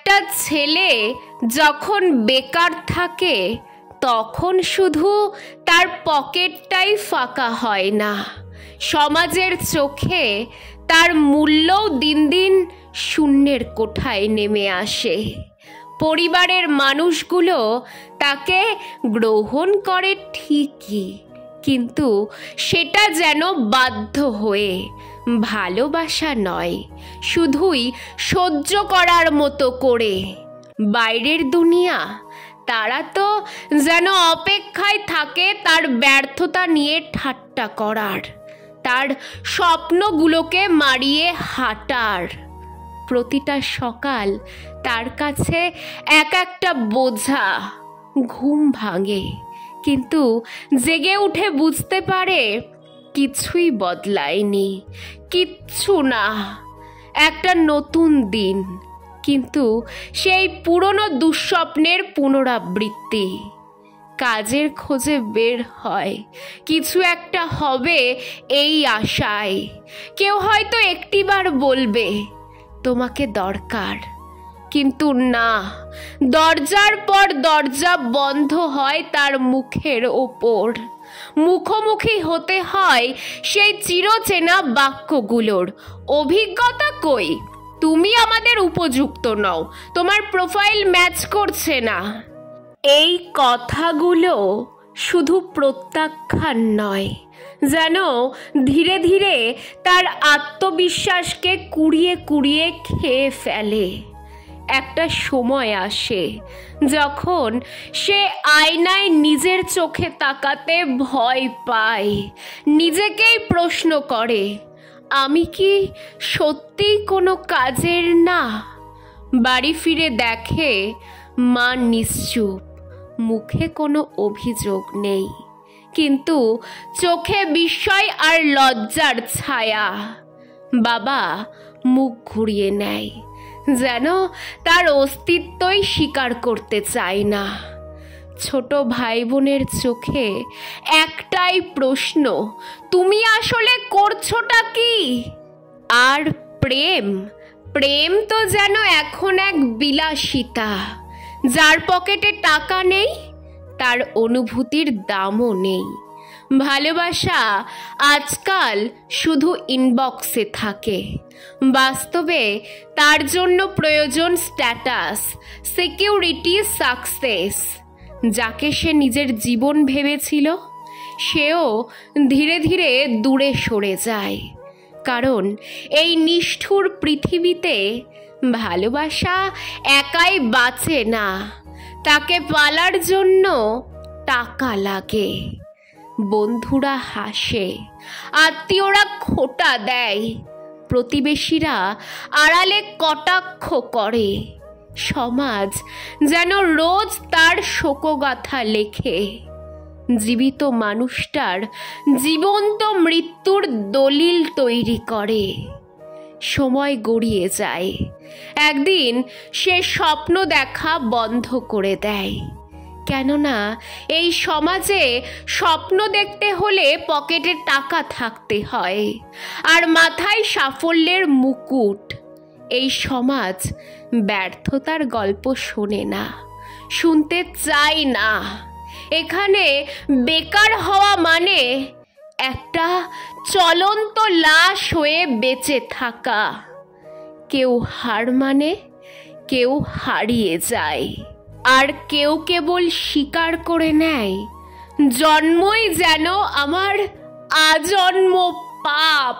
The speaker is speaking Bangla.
একটা ছেলে যখন বেকার থাকে তখন শুধু তার পকেটটাই ফাঁকা হয় না, সমাজের চোখে তার মূল্যও দিন দিন শূন্যের কোঠায় নেমে আসে। পরিবারের মানুষগুলো তাকে গ্রহণ করে ঠিকই, কিন্তু সেটা যেন বাধ্য হয়ে, ভালোবাসা নয়, শুধুই সহ্য করার মতো করে। বাইরের দুনিয়া, তারা তো যেন অপেক্ষায় থাকে তার ব্যর্থতা নিয়ে ঠাট্টা করার, তার স্বপ্নগুলোকে মারিয়ে হাঁটার। প্রতিটা সকাল তার কাছে এক একটা বোঝা। ঘুম ভাঙে, কিন্তু জেগে উঠে বুঝতে পারে কিছুই বদলায়নি, কিচ্ছু না। একটা নতুন দিন, কিন্তু সেই পুরনো দুঃস্বপ্নের পুনরাবৃত্তি। কাজের খোঁজে বের হয়, কিছু একটা হবে এই আশায়। কেউ হয়তো একটিবার বলবে তোমাকে দরকার, কিন্তু না, দরজার পর দরজা বন্ধ হয় তার মুখের ওপর। মুখোমুখি হতে হয় সেই চিরচেনা বাক্যগুলোর। অভিজ্ঞতা কই? তুমি আমাদের উপযুক্ত নও, তোমার প্রোফাইল ম্যাচ করছে না। এই কথাগুলো শুধু প্রত্যাখ্যান নয়, যেন ধীরে ধীরে তার আত্মবিশ্বাসকে কুড়িয়ে কুড়িয়ে খেয়ে ফেলে। একটা সময় আসে যখন সে আয়নায় নিজের চোখে তাকাতে ভয় পায়, নিজেকেই প্রশ্ন করে, আমি কি সত্যিই কোনো কাজের না? বাড়ি ফিরে দেখে মা নিশ্চুপ, মুখে কোনো অভিযোগ নেই, কিন্তু চোখে বিস্ময় আর লজ্জার ছায়া। বাবা মুখ ঘুরিয়ে নেয়, যেন তার অস্তিত্বই স্বীকার করতে চায় না। ছোট ভাই বোনের চোখে একটাই প্রশ্ন, তুমি আসলে করছোটা কি? আর প্রেম, প্রেম তো যেন এখন এক বিলাসিতা। যার পকেটে টাকা নেই, তার অনুভূতির দামও নেই। ভালোবাসা আজকাল শুধু ইনবক্সে থাকে। বাস্তবে তার জন্য প্রয়োজন স্ট্যাটাস, সিকিউরিটি, সাকসেস। যাকে সে নিজের জীবন ভেবেছিল, সেও ধীরে ধীরে দূরে সরে যায়। কারণ এই নিষ্ঠুর পৃথিবীতে ভালোবাসা একাই বাঁচে না, তাকে পালার জন্য টাকা লাগে। বন্ধুরা হাসে, আত্মীয়রা খোঁটা দেয়, প্রতিবেশীরা আড়ালে কটাক্ষ করে। সমাজ যেন রোজ তার শোকগাথা লেখে। জীবিত মানুষটার জীবন্ত মৃত্যুর দলিল তৈরি করে। সময় গড়িয়ে যায়, একদিন সে স্বপ্ন দেখা বন্ধ করে দেয়। কেননা এই সমাজে স্বপ্ন দেখতে হলে পকেটে টাকা থাকতে হয়, আর মাথায় সাফল্যের মুকুট। এই সমাজ ব্যর্থতার গল্প শোনে না, শুনতে চায় না। এখানে বেকার হওয়া মানে একটা চলন্ত লাশ হয়ে বেঁচে থাকা। কেউ হার মানে, কেউ হারিয়ে যায়, আর কেউ কেবল স্বীকার করে নেয় জন্মই যেন আমার আজন্ম পাপ।